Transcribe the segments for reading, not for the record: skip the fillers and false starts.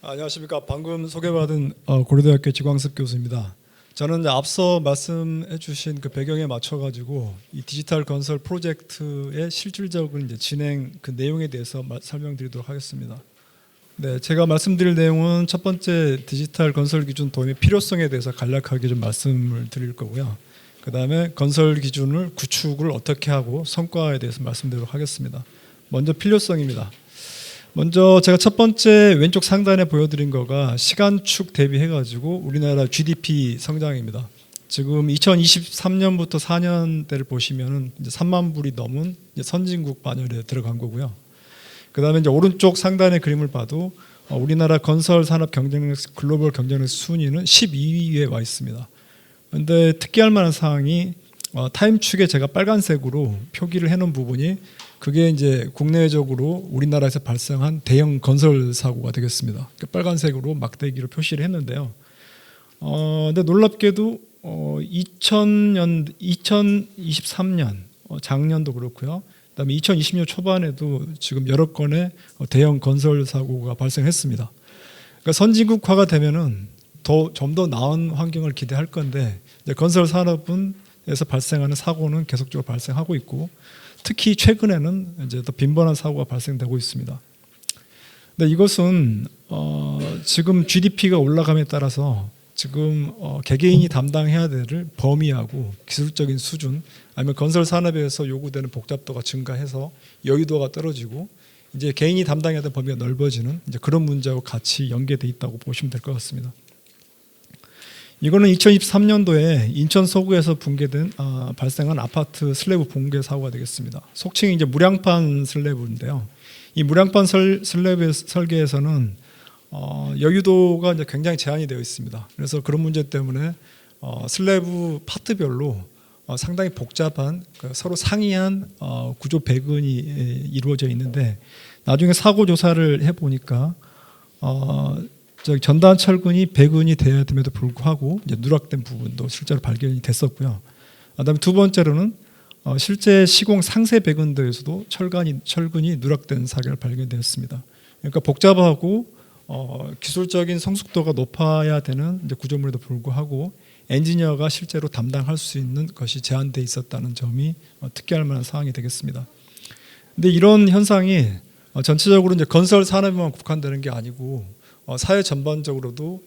안녕하십니까. 방금 소개받은 고려대학교 지광섭 교수입니다. 저는 이제 앞서 말씀해 주신 그 배경에 맞춰 가지고 이 디지털 건설 프로젝트의 실질적인 이제 진행 그 내용에 대해서 설명드리도록 하겠습니다. 네, 제가 말씀드릴 내용은 첫 번째 디지털 건설 기준 도입의 필요성에 대해서 간략하게 좀 말씀을 드릴 거고요. 그 다음에 건설 기준을 구축을 어떻게 하고 성과에 대해서 말씀드리도록 하겠습니다. 먼저 필요성입니다. 먼저 제가 첫 번째 왼쪽 상단에 보여드린 거가 시간축 대비해가지고 우리나라 GDP 성장입니다. 지금 2023년부터 4년대를 보시면은 이제 3만 불이 넘은 이제 선진국 반열에 들어간 거고요. 그 다음에 이제 오른쪽 상단의 그림을 봐도 우리나라 건설 산업 경쟁력 글로벌 경쟁력 순위는 12위에 와 있습니다. 그런데 특이할 만한 사항이 타임축에 제가 빨간색으로 표기를 해놓은 부분이 그게 이제 국내적으로 우리나라에서 발생한 대형 건설 사고가 되겠습니다. 빨간색으로 막대기로 표시를 했는데요. 근데 놀랍게도 2023년 작년도 그렇고요. 그다음에 2020년 초반에도 지금 여러 건의 대형 건설 사고가 발생했습니다. 그러니까 선진국화가 되면은 좀 더 나은 환경을 기대할 건데 이제 건설 산업에서 발생하는 사고는 계속적으로 발생하고 있고. 특히 최근에는 이제 더 빈번한 사고가 발생되고 있습니다. 근데 이것은 지금 GDP가 올라감에 따라서 지금 개개인이 담당해야 될 범위하고 기술적인 수준, 아니면 건설 산업에서 요구되는 복잡도가 증가해서 여유도가 떨어지고 이제 개인이 담당해야 될 범위가 넓어지는 이제 그런 문제하고 같이 연계돼 있다고 보시면 될 것 같습니다. 이거는 2023년도에 인천 서구에서 발생한 아파트 슬래브 붕괴 사고가 되겠습니다. 속칭 이제 무량판 슬래브인데요. 이 무량판 슬래브 설계에서는 여유도가 이제 굉장히 제한이 되어 있습니다. 그래서 그런 문제 때문에 슬래브 파트별로 상당히 복잡한 서로 상이한 구조 배근이 이루어져 있는데 나중에 사고 조사를 해보니까 전단 철근이 배근이 되어야 됨에도 불구하고 이제 누락된 부분도 실제로 발견이 됐었고요. 그다음에 두 번째로는 실제 시공 상세 배근도에서도 철근이 누락된 사고가 발견되었습니다. 그러니까 복잡하고 기술적인 성숙도가 높아야 되는 이제 구조물에도 불구하고 엔지니어가 실제로 담당할 수 있는 것이 제한되어 있었다는 점이 특이할 만한 사항이 되겠습니다. 근데 이런 현상이 전체적으로 이제 건설 산업에만 국한되는 게 아니고 사회 전반적으로도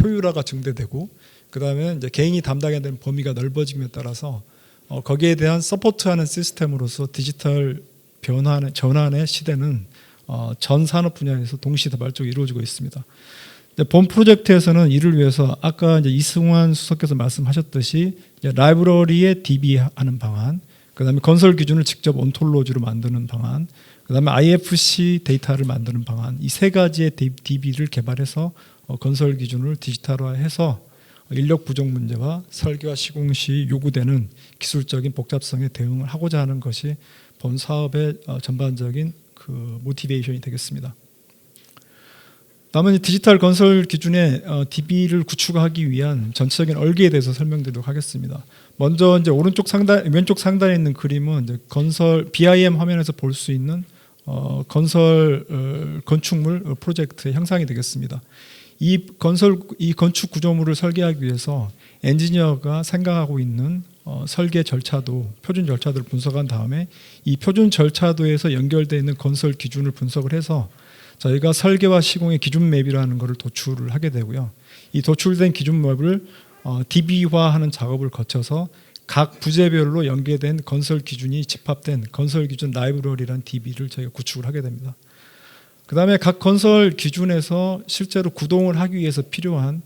효율화가 증대되고 그 다음에 이제 개인이 담당해야 되는 범위가 넓어짐에 따라서 거기에 대한 서포트하는 시스템으로서 디지털 전환의 시대는 전 산업 분야에서 동시다발적으로 이루어지고 있습니다. 본 프로젝트에서는 이를 위해서 아까 이제 이승환 수석께서 말씀하셨듯이 이제 라이브러리에 DB하는 방안, 그 다음에 건설 기준을 직접 온톨로지로 만드는 방안, 그 다음에 IFC 데이터를 만드는 방안, 이 세 가지의 DB를 개발해서 건설 기준을 디지털화해서 인력 부족 문제와 설계와 시공 시 요구되는 기술적인 복잡성에 대응을 하고자 하는 것이 본 사업의 전반적인 그 모티베이션이 되겠습니다. 다음은 디지털 건설 기준의 DB를 구축하기 위한 전체적인 얼개에 대해서 설명드리도록 하겠습니다. 먼저 이제 왼쪽 상단에 있는 그림은 이제 건설 BIM 화면에서 볼 수 있는 건축물 프로젝트의 형상이 되겠습니다. 이 건축 구조물을 설계하기 위해서 엔지니어가 생각하고 있는 설계 절차도, 표준 절차들을 분석한 다음에 이 표준 절차도에서 연결되어 있는 건설 기준을 분석을 해서 저희가 설계와 시공의 기준 맵이라는 것을 도출을 하게 되고요. 이 도출된 기준 맵을 DB화하는 작업을 거쳐서 각 부재별로 연계된 건설 기준이 집합된 건설 기준 라이브러리라는 DB를 저희가 구축을 하게 됩니다. 그 다음에 각 건설 기준에서 실제로 구동을 하기 위해서 필요한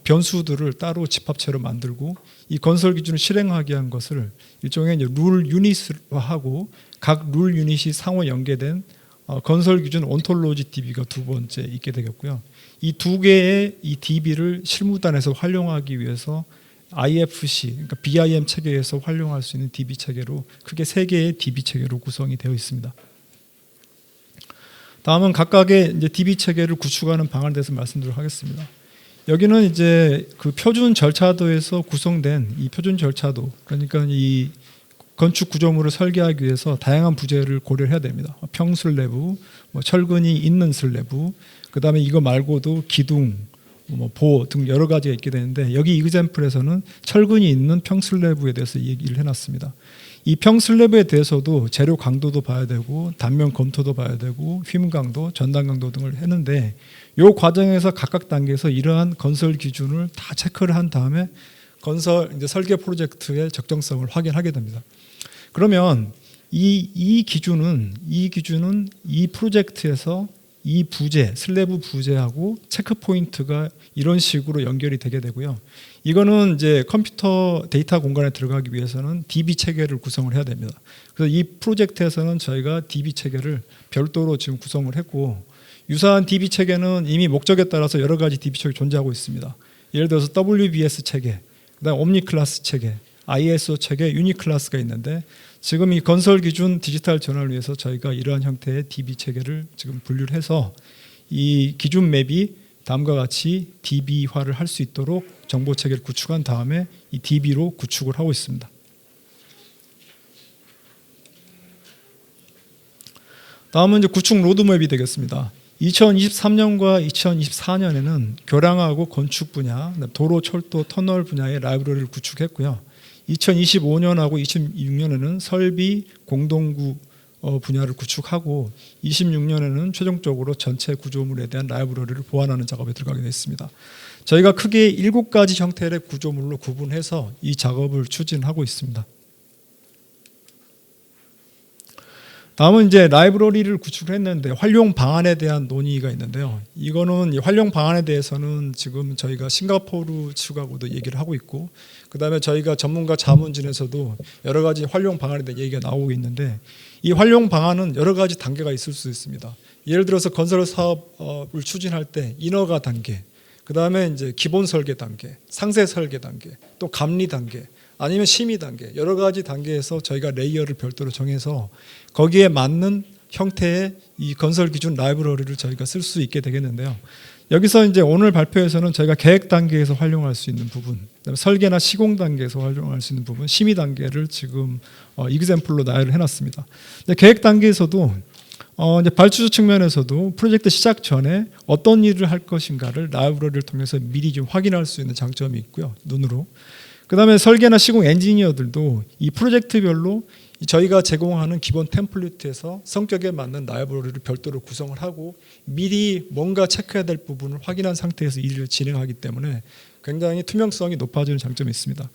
변수들을 따로 집합체로 만들고 이 건설 기준을 실행하기 위한 것을 일종의 이제 룰 유닛화하고 각 룰 유닛이 상호 연계된 건설 기준 온톨로지 DB가 두 번째 있게 되겠고요. 이 두 개의 이 DB를 실무단에서 활용하기 위해서 IFC, 그러니까 BIM 체계에서 활용할 수 있는 DB 체계로 크게 세 개의 DB 체계로 구성이 되어 있습니다. 다음은 각각의 이제 DB 체계를 구축하는 방안에 대해서 말씀드리도록 하겠습니다. 여기는 이제 그 표준 절차도에서 구성된 이 표준 절차도, 그러니까 이 건축 구조물을 설계하기 위해서 다양한 부재를 고려해야 됩니다. 평슬래브, 철근이 있는 슬래브, 그다음에 이거 말고도 기둥, 보 등 여러 가지가 있게 되는데 여기 이그젬플에서는 철근이 있는 평슬래브에 대해서 얘기를 해놨습니다. 이 평슬래브에 대해서도 재료 강도도 봐야 되고 단면 검토도 봐야 되고 휨 강도, 전단 강도 등을 했는데 이 과정에서 각각 단계에서 이러한 건설 기준을 다 체크를 한 다음에 건설 이제 설계 프로젝트의 적정성을 확인하게 됩니다. 그러면 이 기준은 이 프로젝트에서 이 부재, 슬래브 부재하고 체크 포인트가 이런 식으로 연결이 되게 되고요. 이거는 이제 컴퓨터 데이터 공간에 들어가기 위해서는 DB 체계를 구성을 해야 됩니다. 그래서 이 프로젝트에서는 저희가 DB 체계를 별도로 지금 구성을 했고 유사한 DB 체계는 이미 목적에 따라서 여러 가지 DB 체계 존재하고 있습니다. 예를 들어서 WBS 체계, 그다음 옴니 클래스 체계, ISO 체계, 유니 클래스가 있는데 지금 이 건설 기준 디지털 전환을 위해서 저희가 이러한 형태의 DB 체계를 지금 분류를 해서 이 기준 맵이 다음과 같이 DB화를 할 수 있도록 정보 체계를 구축한 다음에 이 DB로 구축을 하고 있습니다. 다음은 이제 구축 로드맵이 되겠습니다. 2023년과 2024년에는 교량하고 건축 분야, 도로, 철도, 터널 분야의 라이브러리를 구축했고요. 2025년하고 26년에는 설비, 공동구 분야를 구축하고 26년에는 최종적으로 전체 구조물에 대한 라이브러리를 보완하는 작업에 들어가게 됐습니다. 저희가 크게 7가지 형태의 구조물로 구분해서 이 작업을 추진하고 있습니다. 다음은 이제 라이브러리를 구축을 했는데 활용 방안에 대한 논의가 있는데요. 이거는 활용 방안에 대해서는 지금 저희가 싱가포르 측하고도 얘기를 하고 있고 그다음에 저희가 전문가 자문진에서도 여러 가지 활용 방안에 대한 얘기가 나오고 있는데 이 활용 방안은 여러 가지 단계가 있을 수 있습니다. 예를 들어서 건설 사업을 추진할 때 인허가 단계, 그다음에 이제 기본 설계 단계, 상세 설계 단계, 또 감리 단계, 아니면 심의 단계, 여러 가지 단계에서 저희가 레이어를 별도로 정해서 거기에 맞는 형태의 이 건설 기준 라이브러리를 저희가 쓸 수 있게 되겠는데요. 여기서 이제 오늘 발표에서는 저희가 계획 단계에서 활용할 수 있는 부분, 그다음에 설계나 시공 단계에서 활용할 수 있는 부분, 심의 단계를 지금 이그젬플로 나열을 해놨습니다. 계획 단계에서도 이제 발주주 측면에서도 프로젝트 시작 전에 어떤 일을 할 것인가를 라이브러리를 통해서 미리 좀 확인할 수 있는 장점이 있고요, 눈으로. 그다음에 설계나 시공 엔지니어들도 이 프로젝트별로 저희가 제공하는 기본 템플릿에서 성격에 맞는 라이브러리를 별도로 구성을 하고 미리 뭔가 체크해야 될 부분을 확인한 상태에서 일을 진행하기 때문에 굉장히 투명성이 높아지는 장점이 있습니다.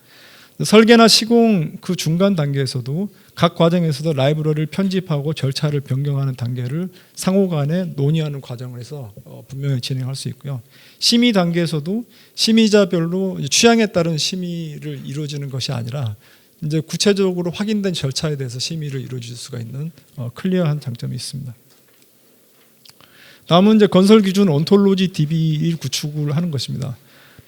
설계나 시공 그 중간 단계에서도 각 과정에서도 라이브러리를 편집하고 절차를 변경하는 단계를 상호 간에 논의하는 과정을 해서 분명히 진행할 수 있고요. 심의 단계에서도 심의자별로 취향에 따른 심의를 이루어지는 것이 아니라 이제 구체적으로 확인된 절차에 대해서 심의를 이루어질 수가 있는 클리어한 장점이 있습니다. 다음은 이제 건설 기준 온톨로지 DB 구축을 하는 것입니다.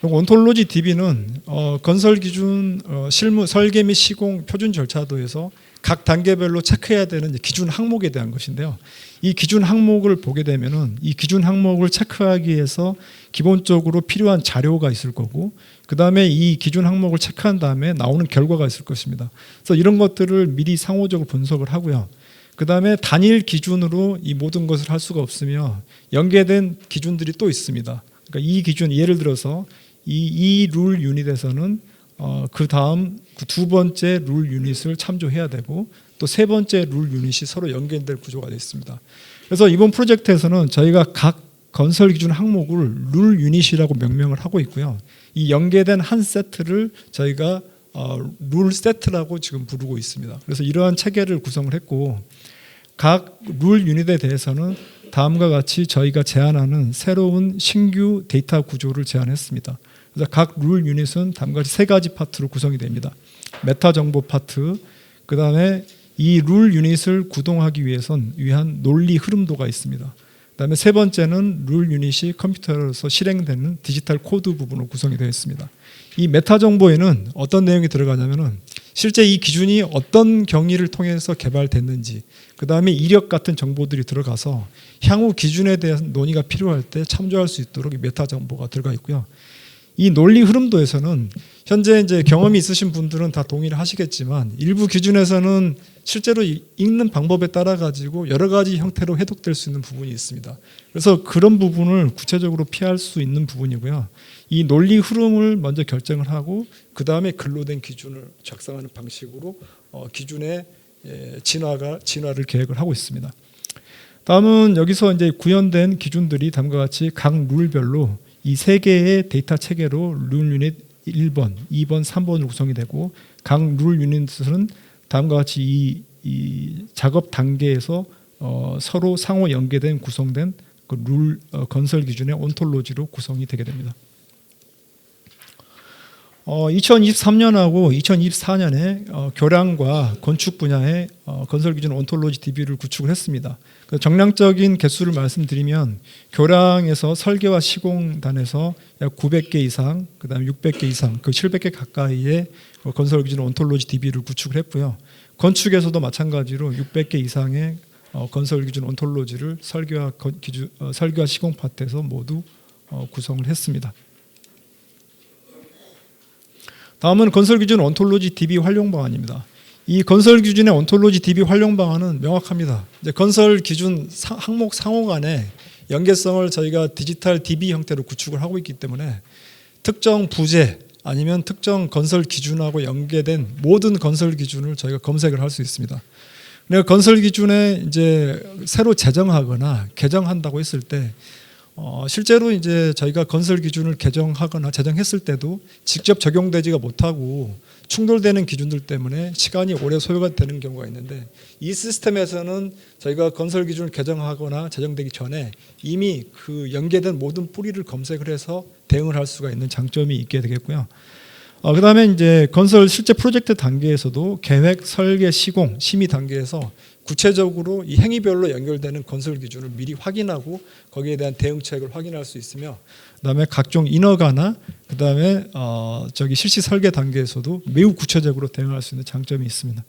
온톨로지 DB는 건설 기준 실무 설계 및 시공 표준 절차도에서 각 단계별로 체크해야 되는 기준 항목에 대한 것인데요. 이 기준 항목을 보게 되면은 이 기준 항목을 체크하기 위해서 기본적으로 필요한 자료가 있을 거고, 그 다음에 이 기준 항목을 체크한 다음에 나오는 결과가 있을 것입니다. 그래서 이런 것들을 미리 상호적으로 분석을 하고요. 그 다음에 단일 기준으로 이 모든 것을 할 수가 없으며 연계된 기준들이 또 있습니다. 그러니까 이 기준, 예를 들어서 이 룰 유닛에서는 그 다음 그 두 번째 룰 유닛을 참조해야 되고 또 세 번째 룰 유닛이 서로 연결될 구조가 되어 있습니다. 그래서 이번 프로젝트에서는 저희가 각 건설 기준 항목을 룰 유닛이라고 명명을 하고 있고요. 이 연계된 한 세트를 저희가 룰 세트라고 지금 부르고 있습니다. 그래서 이러한 체계를 구성을 했고 각 룰 유닛에 대해서는 다음과 같이 저희가 제안하는 새로운 신규 데이터 구조를 제안했습니다. 그래서 각 룰 유닛은 다음과 같이 3가지 파트로 구성이 됩니다. 메타 정보 파트, 그 다음에 이 룰 유닛을 구동하기 위한 논리 흐름도가 있습니다. 그 다음에 세 번째는 룰 유닛이 컴퓨터로서 실행되는 디지털 코드 부분으로 구성이 되어 있습니다. 이 메타 정보에는 어떤 내용이 들어가냐면은 실제 이 기준이 어떤 경위를 통해서 개발됐는지, 그 다음에 이력 같은 정보들이 들어가서 향후 기준에 대한 논의가 필요할 때 참조할 수 있도록 이 메타 정보가 들어가 있고요. 이 논리 흐름도에서는 현재 이제 경험이 있으신 분들은 다 동의를 하시겠지만 일부 기준에서는 실제로 읽는 방법에 따라 가지고 여러 가지 형태로 해독될 수 있는 부분이 있습니다. 그래서 그런 부분을 구체적으로 피할 수 있는 부분이고요. 이 논리 흐름을 먼저 결정을 하고 그 다음에 글로 된 기준을 작성하는 방식으로 기준의 진화를 계획을 하고 있습니다. 다음은 여기서 이제 구현된 기준들이 다음과 같이 각 룰별로 이 세 개의 데이터 체계로 룰 유닛 1번, 2번, 3번으로 구성이 되고 각 룰 유닛은 다음과 같이 이 작업 단계에서 서로 상호 연계된 구성된 그 룰 건설 기준의 온톨로지로 구성이 되게 됩니다. 2023년하고 2024년에 교량과 건축 분야의 건설 기준 온톨로지 DB를 구축을 했습니다. 정량적인 개수를 말씀드리면 교량에서 설계와 시공단에서 약 900개 이상, 그다음에 600개 이상, 그 700개 가까이의 건설 기준 온톨로지 DB를 구축을 했고요. 건축에서도 마찬가지로 600개 이상의 건설 기준 온톨로지를 설계와 시공 파트에서 모두 구성을 했습니다. 다음은 건설 기준 온톨로지 DB 활용 방안입니다. 이 건설 기준의 온톨로지 DB 활용 방안은 명확합니다. 이제 건설 기준 항목 상호 간의 연계성을 저희가 디지털 DB 형태로 구축을 하고 있기 때문에 특정 부재 아니면 특정 건설 기준하고 연계된 모든 건설 기준을 저희가 검색을 할 수 있습니다. 그러니까 건설 기준에 이제 새로 제정하거나 개정한다고 했을 때 실제로 이제 저희가 건설 기준을 개정하거나 제정했을 때도 직접 적용되지가 못하고 충돌되는 기준들 때문에 시간이 오래 소요가 되는 경우가 있는데 이 시스템에서는 저희가 건설 기준을 개정하거나 제정되기 전에 이미 그 연계된 모든 뿌리를 검색을 해서 대응을 할 수가 있는 장점이 있게 되겠고요. 그다음에 이제 건설 실제 프로젝트 단계에서도 계획, 설계, 시공, 심의 단계에서 구체적으로 이 행위별로 연결되는 건설 기준을 미리 확인하고 거기에 대한 대응책을 확인할 수 있으며 그다음에 각종 인허가나 그다음에 실시 설계 단계에서도 매우 구체적으로 대응할 수 있는 장점이 있습니다.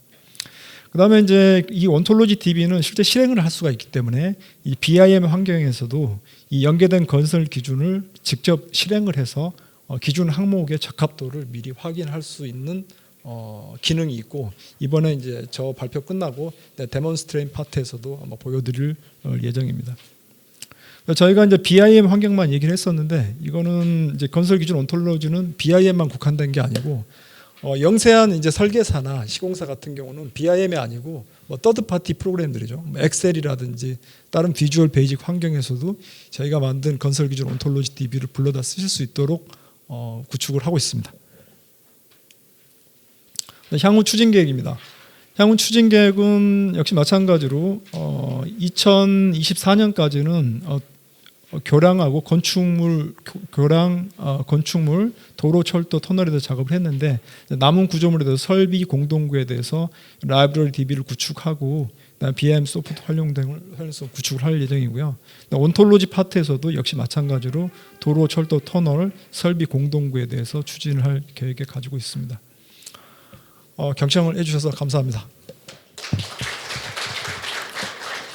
그다음에 이제 이 온톨로지 DB는 실제 실행을 할 수가 있기 때문에 이 BIM 환경에서도 이 연계된 건설 기준을 직접 실행을 해서 기준 항목의 적합도를 미리 확인할 수 있는 기능이 있고 이번에 이제 저 발표 끝나고 데몬스트레이션 파트에서도 아마 보여드릴 예정입니다. 저희가 이제 BIM 환경만 얘기를 했었는데 이거는 이제 건설 기준 온톨로지는 BIM만 국한된 게 아니고 영세한 이제 설계사나 시공사 같은 경우는 BIM이 아니고 서드 파티 프로그램들이죠. 엑셀이라든지 다른 비주얼 베이직 환경에서도 저희가 만든 건설 기준 온톨로지 DB를 불러다 쓰실 수 있도록 구축을 하고 있습니다. 향후 추진 계획입니다. 향후 추진 계획은 역시 마찬가지로 2024년까지는 교량하고 건축물, 건축물, 도로, 철도, 터널에 대해서 작업을 했는데 남은 구조물에 대해서 설비 공동구에 대해서 라이브러리 DB를 구축하고 BIM 소프트 활용 등을 해서 구축을 할 예정이고요. 온톨로지 파트에서도 역시 마찬가지로 도로, 철도, 터널, 설비 공동구에 대해서 추진을 할 계획에 가지고 있습니다. 경청을 해주셔서 감사합니다.